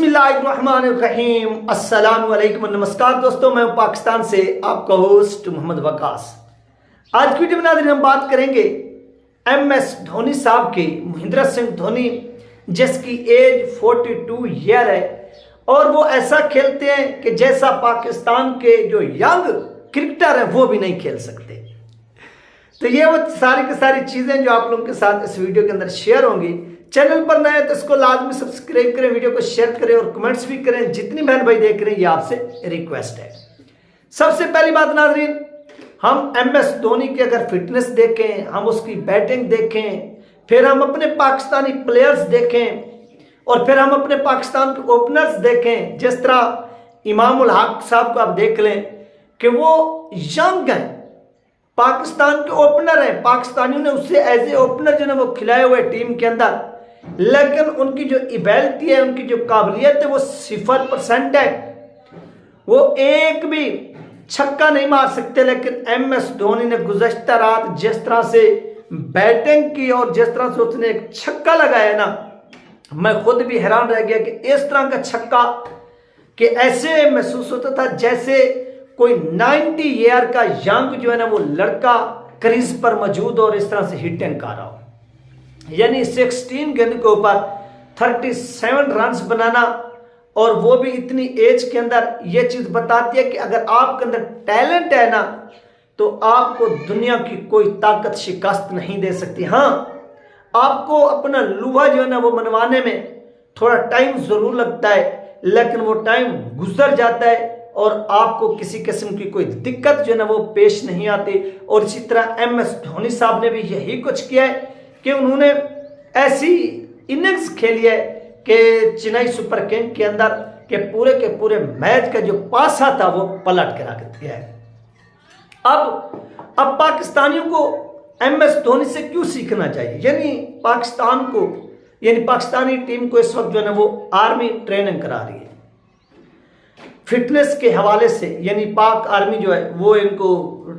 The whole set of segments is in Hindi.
बिस्मिल्लाहिर्रहमानिर्रहीम। अस्सलाम वालेकुम। नमस्कार दोस्तों, मैं पाकिस्तान से आपका होस्ट मोहम्मद वकास। आज की वीडियो में नाज़रीन हम बात करेंगे MS धोनी साहब की, महेंद्र सिंह धोनी, जिसकी एज 42 ईयर है और वो ऐसा खेलते हैं कि जैसा पाकिस्तान के जो यंग क्रिकेटर हैं वो भी नहीं खेल सकते। तो ये वो सारी की सारी चीज़ें जो आप लोगों के साथ इस वीडियो के अंदर शेयर होंगी। चैनल पर नए तो इसको लाजमी सब्सक्राइब करें, वीडियो को शेयर करें और कमेंट्स भी करें। जितनी बहन भाई देख रहे हैं ये आपसे रिक्वेस्ट है। सबसे पहली बात नाज़रीन, हम MS धोनी की अगर फिटनेस देखें, हम उसकी बैटिंग देखें, फिर हम अपने पाकिस्तानी प्लेयर्स देखें और फिर हम अपने पाकिस्तान के ओपनर्स देखें। जिस तरह इमाम उल हक साहब को आप देख लें कि वो यंग हैं, पाकिस्तान के ओपनर हैं, पाकिस्तानियों ने उससे एज ए ओपनर जो है वो खिलाए हुए टीम के अंदर, लेकिन उनकी जो एबिलिटी है, उनकी जो काबिलियत है वो 0% है। वो एक भी छक्का नहीं मार सकते। लेकिन MS धोनी ने गुज़श्ता रात जिस तरह से बैटिंग की और जिस तरह से उसने एक छक्का लगाया ना, मैं खुद भी हैरान रह गया कि इस तरह का छक्का कि ऐसे महसूस होता था जैसे कोई 90 ईयर का यंग जो है ना वो लड़का क्रीज पर मौजूद और इस तरह से हिटिंग कर रहा हो। यानी 16 गेंद के ऊपर 37 रन्स बनाना, और वो भी इतनी एज के अंदर। ये चीज बताती है कि अगर आपके अंदर टैलेंट है ना तो आपको दुनिया की कोई ताकत शिकस्त नहीं दे सकती। हाँ, आपको अपना लूहा जो है ना वो मनवाने में थोड़ा टाइम जरूर लगता है, लेकिन वो टाइम गुजर जाता है और आपको किसी किस्म की कोई दिक्कत जो है ना वो पेश नहीं आती। और इसी तरह MS धोनी साहब ने भी यही कुछ किया है कि उन्होंने ऐसी इनिंग्स खेली है कि चेन्नई सुपर किंग के अंदर के पूरे मैच का जो पासा था वो पलट के रख दिया है। अब पाकिस्तानियों को MS धोनी से क्यों सीखना चाहिए? यानी पाकिस्तान को, यानी पाकिस्तानी टीम को इस वक्त जो है ना वो आर्मी ट्रेनिंग करा रही है फिटनेस के हवाले से। यानी पाक आर्मी जो है वो इनको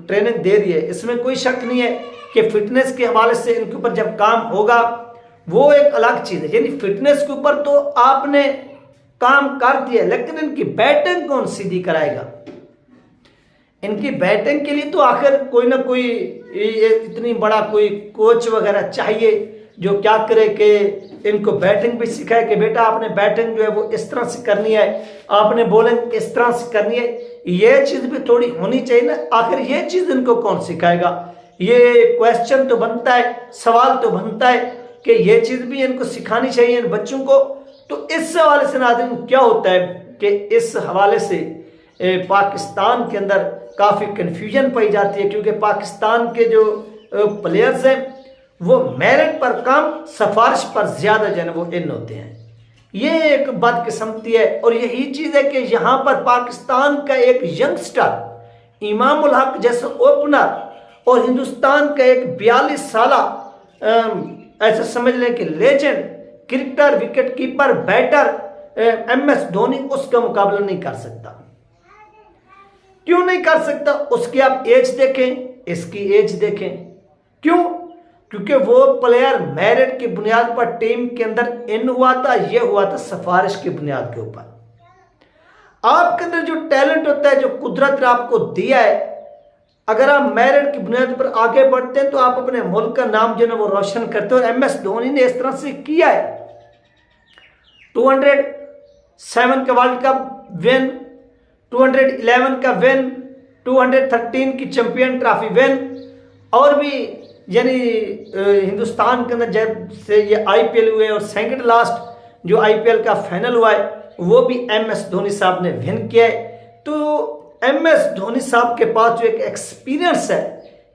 ट्रेनिंग दे रही है, इसमें कोई शक नहीं है कि फिटनेस के हवाले से इनके ऊपर जब काम होगा वो एक अलग चीज़ है। यानी फिटनेस के ऊपर तो आपने काम कर दिया, लेकिन इनकी बैटिंग कौन सीधी कराएगा? इनकी बैटिंग के लिए तो आखिर कोई ना कोई इतनी बड़ा कोई कोच वगैरह चाहिए जो क्या करे कि इनको बैटिंग भी सिखाए कि बेटा आपने बैटिंग जो है वो इस तरह से करनी है, आपने बॉलिंग इस तरह से करनी है। ये चीज़ भी थोड़ी होनी चाहिए ना। आखिर ये चीज़ इनको कौन सिखाएगा? ये क्वेश्चन तो बनता है, सवाल तो बनता है कि ये चीज़ भी इनको सिखानी चाहिए इन बच्चों को। तो इस हवाले से नाज़रीन क्या होता है कि इस हवाले से पाकिस्तान के अंदर काफ़ी कन्फ्यूजन पाई जाती है, क्योंकि पाकिस्तान के जो प्लेयर्स हैं वो मेरिट पर कम, सिफारिश पर ज़्यादा जो है वो इन होते हैं। ये एक बदकिस्मती है। और यही चीज़ है कि यहाँ पर पाकिस्तान का एक यंगस्टर इमाम उल हक जैसा ओपनर और हिंदुस्तान का एक 42 साला ऐसा समझ लें कि legend cricketer, wicket keeper, batter MS Dhoni उसका मुकाबला नहीं कर सकता। क्यों नहीं कर सकता? उसकी आप एज देखें, इसकी एज देखें। क्यों? क्योंकि वो प्लेयर मेरिट की बुनियाद पर टीम के अंदर इन हुआ था, ये हुआ था सिफारिश की बुनियाद के ऊपर। आपके अंदर जो टैलेंट होता है, जो कुदरत ने आपको दिया है, अगर आप मेरिट की बुनियाद पर आगे बढ़ते हैं तो आप अपने मुल्क का नाम जो है वो रोशन करते हो। और MS धोनी ने इस तरह से किया है। 207 का वर्ल्ड कप विन, 211 का विन, 213 की चैंपियन ट्रॉफी विन, और भी यानी हिंदुस्तान के अंदर जब से ये IPL हुए और सेकंड लास्ट जो IPL का फाइनल हुआ है वो भी MS धोनी साहब ने विन किया है। तो MS धोनी साहब के पास जो एक एक्सपीरियंस है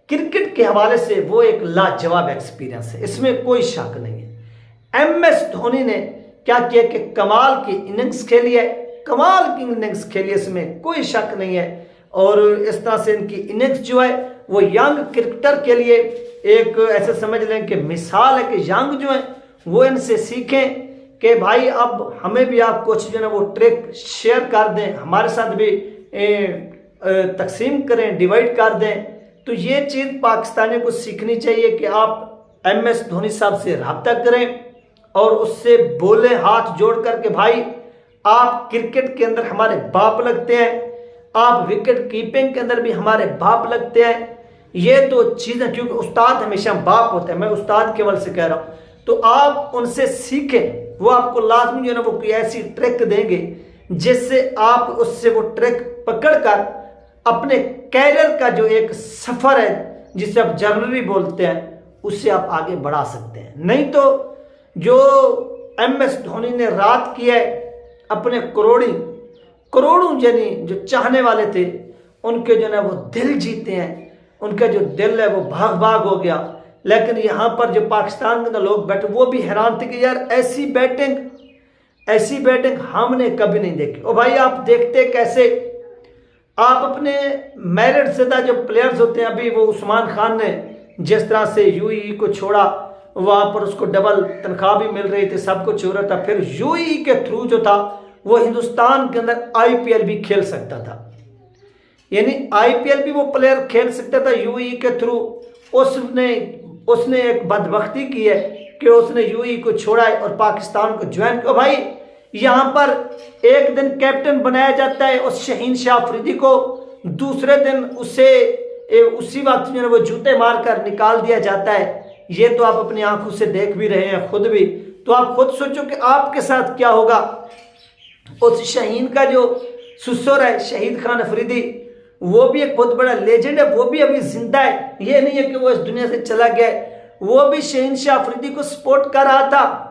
क्रिकेट के हवाले से वो एक लाजवाब एक्सपीरियंस है, इसमें कोई शक नहीं है। MS धोनी ने क्या किया कि कमाल की इनिंग्स खेली है, कमाल की इनिंग्स खेली, इसमें कोई शक नहीं है। और इस तरह से इनकी इनिंग्स जो है वो यंग क्रिकेटर के लिए एक ऐसे समझ लें कि मिसाल है कि यंग जो है वो इनसे सीखें कि भाई अब हमें भी आप कुछ जो है वो ट्रिक शेयर कर दें, हमारे साथ भी तकसीम करें, डिवाइड कर दें। तो ये चीज़ पाकिस्तानियों को सीखनी चाहिए कि आप MS धोनी साहब से रब्ता करें और उससे बोलें हाथ जोड़ कर के भाई आप क्रिकेट के अंदर हमारे बाप लगते हैं, आप विकेट कीपिंग के अंदर भी हमारे बाप लगते हैं। ये तो चीज़ें, क्योंकि उस्ताद हमेशा बाप होते हैं, मैं उस्ताद केवल से कह रहा हूँ, तो आप उनसे सीखें। वो आपको लाजमी जो है ना वो कोई ऐसी ट्रिक देंगे जिससे आप उससे वो ट्रिक पकड़कर अपने कैरियर का जो एक सफ़र है जिसे आप जर्नरी बोलते हैं उससे आप आगे बढ़ा सकते हैं। नहीं तो जो MS धोनी ने रात की है, अपने करोड़ों यानी जो चाहने वाले थे उनके जो है वो दिल जीते हैं, उनका जो दिल है वो भाग भाग हो गया। लेकिन यहाँ पर जो पाकिस्तान के अंदर लोग बैठे वो भी हैरान थे कि यार ऐसी बैटिंग हमने कभी नहीं देखी। और भाई आप देखते कैसे, आप अपने मेरिट ज़्यादा जो प्लेयर्स होते हैं, अभी वो उस्मान खान ने जिस तरह से UAE को छोड़ा, वहाँ पर उसको डबल तनख्वाह भी मिल रही थी, सब कुछ हो रहा था, फिर UAE के थ्रू जो था वो हिंदुस्तान के अंदर IPL भी खेल सकता था, यानी IPL भी वो प्लेयर खेल सकता था UAE के थ्रू। उसने एक बदबख्ती की है कि उसने UAE को छोड़ा है और पाकिस्तान को ज्वाइन किया। भाई यहाँ पर एक दिन कैप्टन बनाया जाता है उस शहीन शाह अफरीदी को, दूसरे दिन उसी वक्त जो है वो जूते मारकर निकाल दिया जाता है। ये तो आप अपनी आंखों से देख भी रहे हैं खुद भी, तो आप खुद सोचो कि आपके साथ क्या होगा। उस शहीन का जो ससुर है शहीद खान अफरीदी, वो भी एक बहुत बड़ा लेजेंड है, वो भी अभी जिंदा है, ये नहीं है कि वो इस दुनिया से चला गया है। वो भी शहीन शाह अफरीदी को सपोर्ट कर रहा था,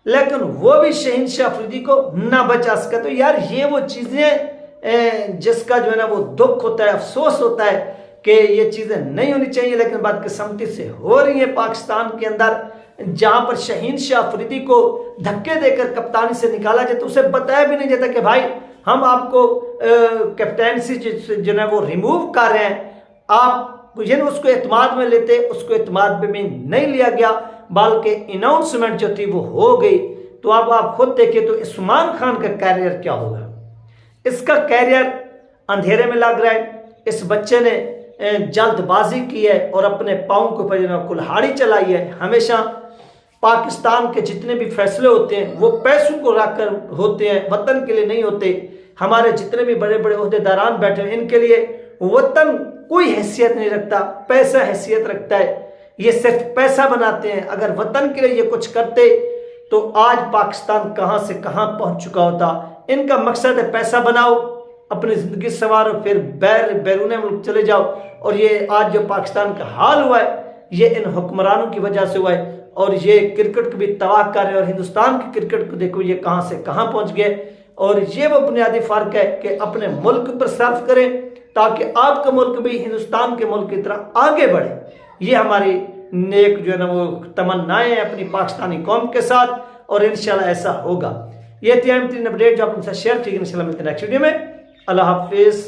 लेकिन वो भी शहीन शाह अफरीदी को ना बचा सका। तो यार ये वो चीज़ें जिसका जो है ना वो दुख होता है, अफसोस होता है कि ये चीज़ें नहीं होनी चाहिए, लेकिन बदकिस्मती से हो रही है पाकिस्तान के अंदर। जहाँ पर शहीन शाह अफरीदी को धक्के देकर कप्तानी से निकाला जाए तो उसे बताया भी नहीं जाता कि भाई हम आपको कैप्टनसी जो है वो रिमूव कर रहे हैं। आप उसको एतमाद में लेते, उसको एतमाद में नहीं लिया गया, बल्कि अनाउंसमेंट जो थी वो हो गई। तो अब आप खुद देखें तो उस्मान खान का कैरियर क्या होगा। इसका कैरियर अंधेरे में लग रहा है। इस बच्चे ने जल्दबाजी की है और अपने पाँव के ऊपर कुल्हाड़ी चलाई है। हमेशा पाकिस्तान के जितने भी फैसले होते हैं वो पैसों को रखकर होते हैं, वतन के लिए नहीं होते। हमारे जितने भी बड़े बड़े ओहदेदारान बैठे हैं इनके लिए वतन कोई हैसियत नहीं रखता, पैसा हैसियत रखता है। ये सिर्फ पैसा बनाते हैं। अगर वतन के लिए ये कुछ करते तो आज पाकिस्तान कहाँ से कहाँ पहुँच चुका होता। इनका मकसद है पैसा बनाओ, अपनी ज़िंदगी संवारो, फिर बैरून मुल्क चले जाओ। और ये आज जो पाकिस्तान का हाल हुआ है ये इन हुक्मरानों की वजह से हुआ है, और ये क्रिकेट को भी तबाह कर रहे हैं। और हिंदुस्तान की क्रिकेट को देखो ये कहाँ से कहाँ पहुँच गए। और ये वो बुनियादी फ़र्क है कि अपने मुल्क पर सर्फ करें ताकि आपका मुल्क भी हिंदुस्तान के मुल्क की तरह आगे बढ़े। ये हमारी नेक जो है ना वो तमन्नाएं हैं अपनी पाकिस्तानी कौम के साथ, और इंशाल्लाह ऐसा होगा। ये थी अहम अपडेट जो आपके साथ शेयर की। इंशाल्लाह मिलते हैं नेक्स्ट वीडियो में। अल्लाह हाफिज़।